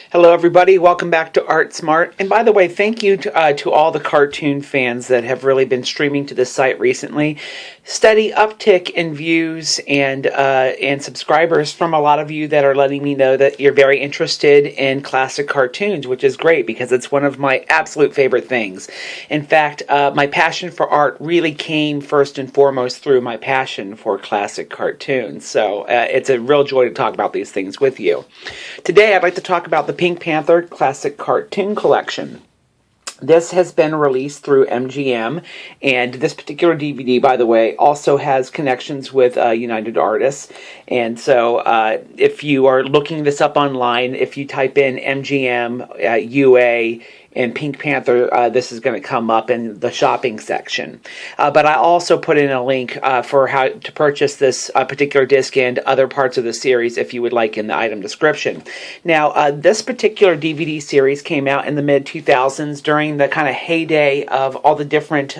Hello everybody, welcome back to Art Smart. And by the way, thank you to all the cartoon fans that have really been streaming to this site recently. Steady uptick in views and subscribers from a lot of you that are letting me know that you're very interested in classic cartoons, which is great because it's one of my absolute favorite things. In fact, my passion for art really came first and foremost through my passion for classic cartoons. So it's a real joy to talk about these things with you. Today I'd like to talk about the Pink Panther Classic Cartoon Collection. This has been released through MGM, and this particular DVD, by the way, also has connections with United Artists. And so if you are looking this up online, if you type in MGM, UA, and Pink Panther, this is going to come up in the shopping section. But I also put in a link for how to purchase this particular disc and other parts of the series if you would like in the item description. Now, this particular DVD series came out in the mid-2000s during the kind of heyday of all the different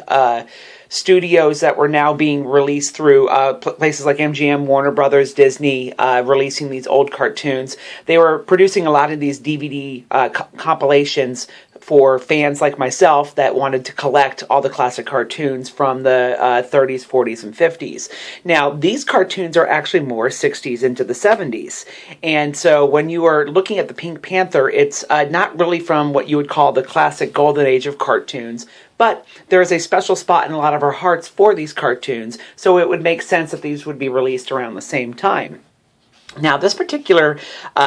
studios that were now being released through places like MGM, Warner Brothers, Disney, releasing these old cartoons. They were producing a lot of these DVD compilations for fans like myself that wanted to collect all the classic cartoons from the 30s, 40s, and 50s. Now, these cartoons are actually more 60s into the 70s. And so when you are looking at the Pink Panther, it's not really from what you would call the classic golden age of cartoons, but there is a special spot in a lot of our hearts for these cartoons, so it would make sense that these would be released around the same time. Now, this particular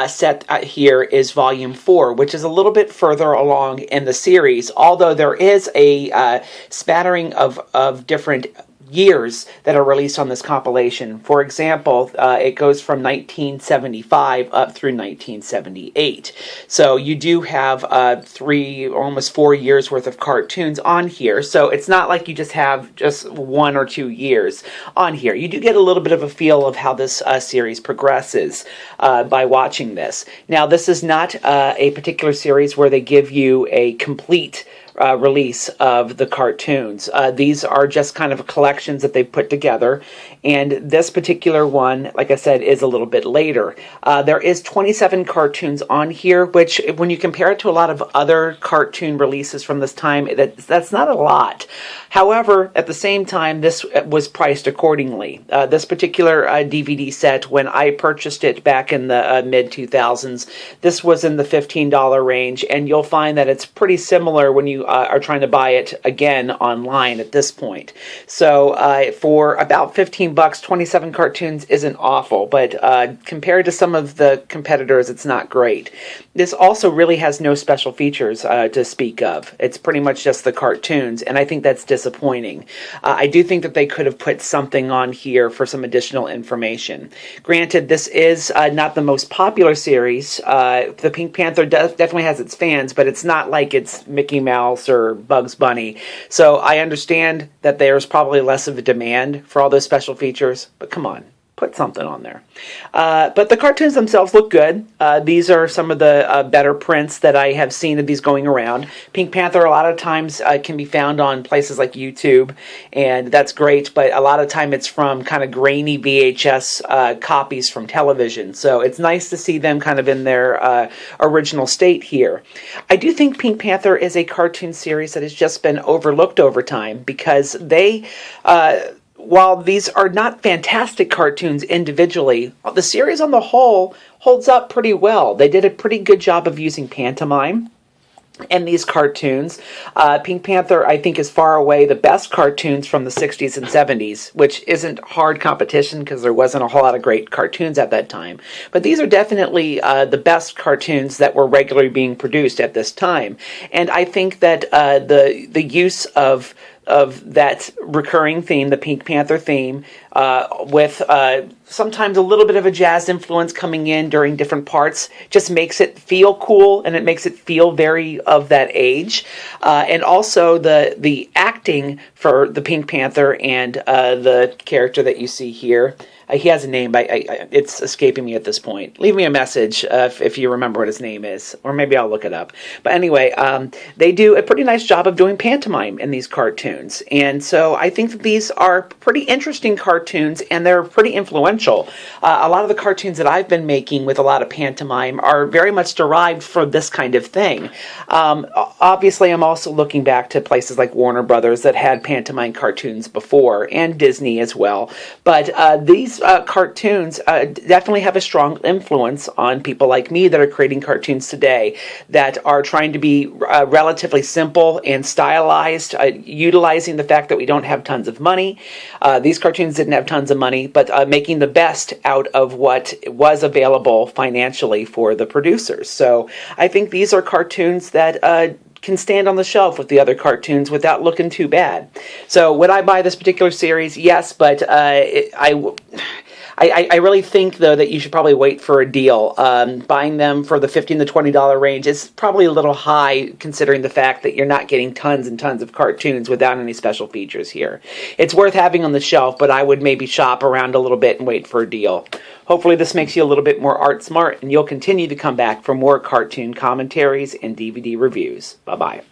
set here is Volume 4, which is a little bit further along in the series, although there is a spattering of different years that are released on this compilation. For example, it goes from 1975 up through 1978. So you do have 3 or almost 4 years worth of cartoons on here. So it's not like you just have just 1 or 2 years on here. You do get a little bit of a feel of how this series progresses by watching this. Now, this is not a particular series where they give you a complete release of the cartoons. These are just kind of collections that they've put together, and this particular one, like I said, is a little bit later. There is 27 cartoons on here, which when you compare it to a lot of other cartoon releases from this time, that's not a lot. However, at the same time, this was priced accordingly. This particular DVD set, when I purchased it back in the mid-2000s, this was in the $15 range, and you'll find that it's pretty similar when you are trying to buy it again online at this point. So for about 15 bucks, 27 cartoons isn't awful, but compared to some of the competitors, it's not great. This also really has no special features to speak of. It's pretty much just the cartoons, and I think that's disappointing. I do think that they could have put something on here for some additional information. Granted, this is not the most popular series. The Pink Panther definitely has its fans, but it's not like it's Mickey Mouse or Bugs Bunny. So I understand that there's probably less of a demand for all those special features, but come on, put something on there. But the cartoons themselves look good. These are some of the better prints that I have seen of these going around. Pink Panther a lot of times can be found on places like YouTube, and that's great, but a lot of time it's from kind of grainy VHS copies from television, so it's nice to see them kind of in their original state here. I do think Pink Panther is a cartoon series that has just been overlooked over time because they while these are not fantastic cartoons individually, the series on the whole holds up pretty well. They did a pretty good job of using pantomime in these cartoons. Pink Panther, I think, is far away the best cartoons from the 60s and 70s, which isn't hard competition because there wasn't a whole lot of great cartoons at that time. But these are definitely the best cartoons that were regularly being produced at this time. And I think that the use of that recurring theme, the Pink Panther theme, with sometimes a little bit of a jazz influence coming in during different parts, just makes it feel cool, and it makes it feel very of that age. And also the acting for the Pink Panther and the character that you see here, He has a name, but it's escaping me at this point. Leave me a message if you remember what his name is, or maybe I'll look it up. But anyway, they do a pretty nice job of doing pantomime in these cartoons. And so I think that these are pretty interesting cartoons, and they're pretty influential. A lot of the cartoons that I've been making with a lot of pantomime are very much derived from this kind of thing. Obviously, I'm also looking back to places like Warner Brothers that had pantomime cartoons before, and Disney as well. But these cartoons definitely have a strong influence on people like me that are creating cartoons today that are trying to be relatively simple and stylized, utilizing the fact that we don't have tons of money. These cartoons didn't have tons of money, but making the best out of what was available financially for the producers. So I think these are cartoons that can stand on the shelf with the other cartoons without looking too bad. So would I buy this particular series? Yes, but I really think, though, that you should probably wait for a deal. Buying them for the $15 to $20 range is probably a little high, considering the fact that you're not getting tons and tons of cartoons without any special features here. It's worth having on the shelf, but I would maybe shop around a little bit and wait for a deal. Hopefully this makes you a little bit more art smart, and you'll continue to come back for more cartoon commentaries and DVD reviews. Bye-bye.